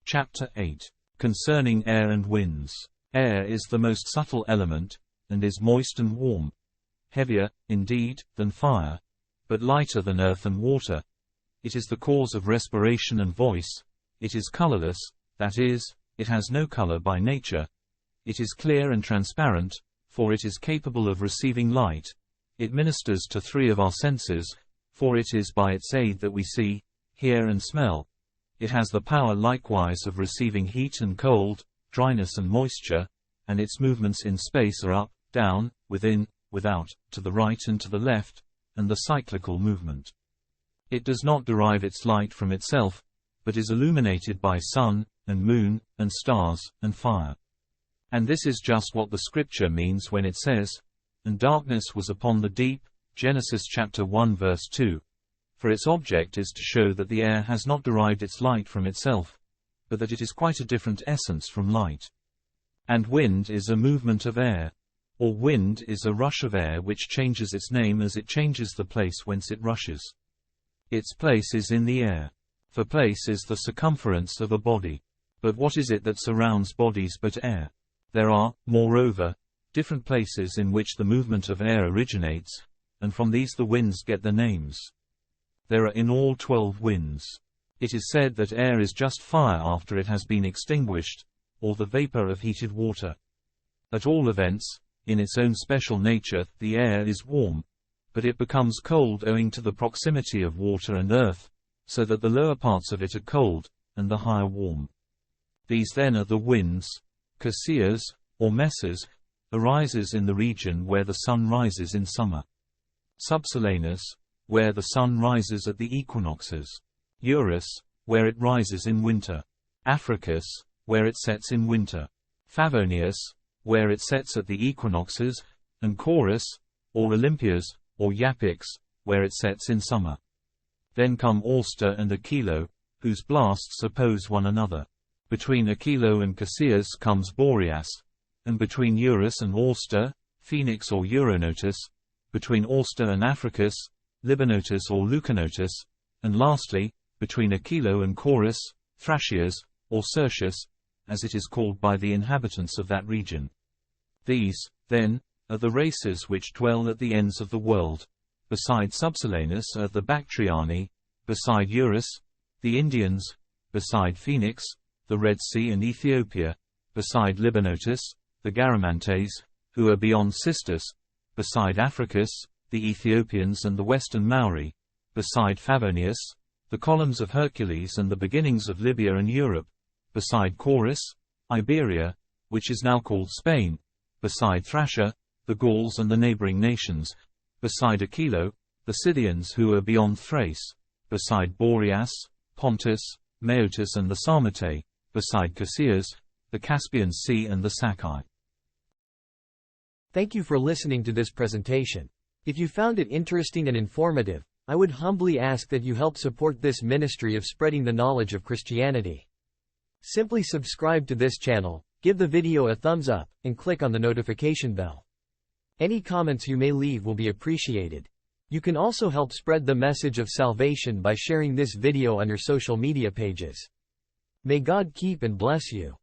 Chapter 8. Concerning air and winds. Air is the most subtle element, and is moist and warm. Heavier, indeed, than fire, but lighter than earth and water. It is the cause of respiration and voice. It is colorless, that is, it has no color by nature. It is clear and transparent, for it is capable of receiving light. It ministers to 3 of our senses, for it is by its aid that we see, hear and smell. It has the power likewise of receiving heat and cold, dryness and moisture, and its movements in space are up, down, within, without, to the right and to the left, and the cyclical movement. It does not derive its light from itself, but is illuminated by sun, and moon, and stars, and fire. And this is just what the Scripture means when it says, "And darkness was upon the deep," Genesis chapter 1 verse 2. For its object is to show that the air has not derived its light from itself, but that it is quite a different essence from light. And wind is a movement of air, or wind is a rush of air which changes its name as it changes the place whence it rushes. Its place is in the air, for place is the circumference of a body. But what is it that surrounds bodies but air? There are, moreover, different places in which the movement of air originates, and from these the winds get their names. There are in all 12 winds. It is said that air is just fire after it has been extinguished, or the vapor of heated water. At all events, in its own special nature, the air is warm, but it becomes cold owing to the proximity of water and earth, so that the lower parts of it are cold, and the higher warm. These then are the winds. Cassius, or Messes, arises in the region where the sun rises in summer. Subsolanus, where the sun rises at the equinoxes. Eurus, where it rises in winter. Africus, where it sets in winter. Favonius, where it sets at the equinoxes, and Chorus, or Olympias, or Yapix, where it sets in summer. Then come Alster and Aquilo, whose blasts oppose one another. Between Aquilo and Cassius comes Boreas, and between Eurus and Alster, Phoenix or Euronotus, between Alster and Africus, Libonotus or Lucanotus, and lastly, between Aquilo and Chorus, Thracias, or Circius, as it is called by the inhabitants of that region. These, then, are the races which dwell at the ends of the world. Beside Subsolanus are the Bactriani, beside Eurus, the Indians, beside Phoenix, the Red Sea and Ethiopia, beside Libonotus, the Garamantes, who are beyond Cistus, beside Africus, the Ethiopians and the western Maori, beside Favonius, the columns of Hercules and the beginnings of Libya and Europe, beside Chorus, Iberia, which is now called Spain, beside Thracia, the Gauls and the neighboring nations, beside Aquilo, the Scythians who are beyond Thrace, beside Boreas, Pontus, Maeotis and the Sarmatae, beside Cassius, the Caspian Sea and the Sakai. Thank you for listening to this presentation. If you found it interesting and informative, I would humbly ask that you help support this ministry of spreading the knowledge of Christianity. Simply subscribe to this channel, give the video a thumbs up, and click on the notification bell. Any comments you may leave will be appreciated. You can also help spread the message of salvation by sharing this video on your social media pages. May God keep and bless you.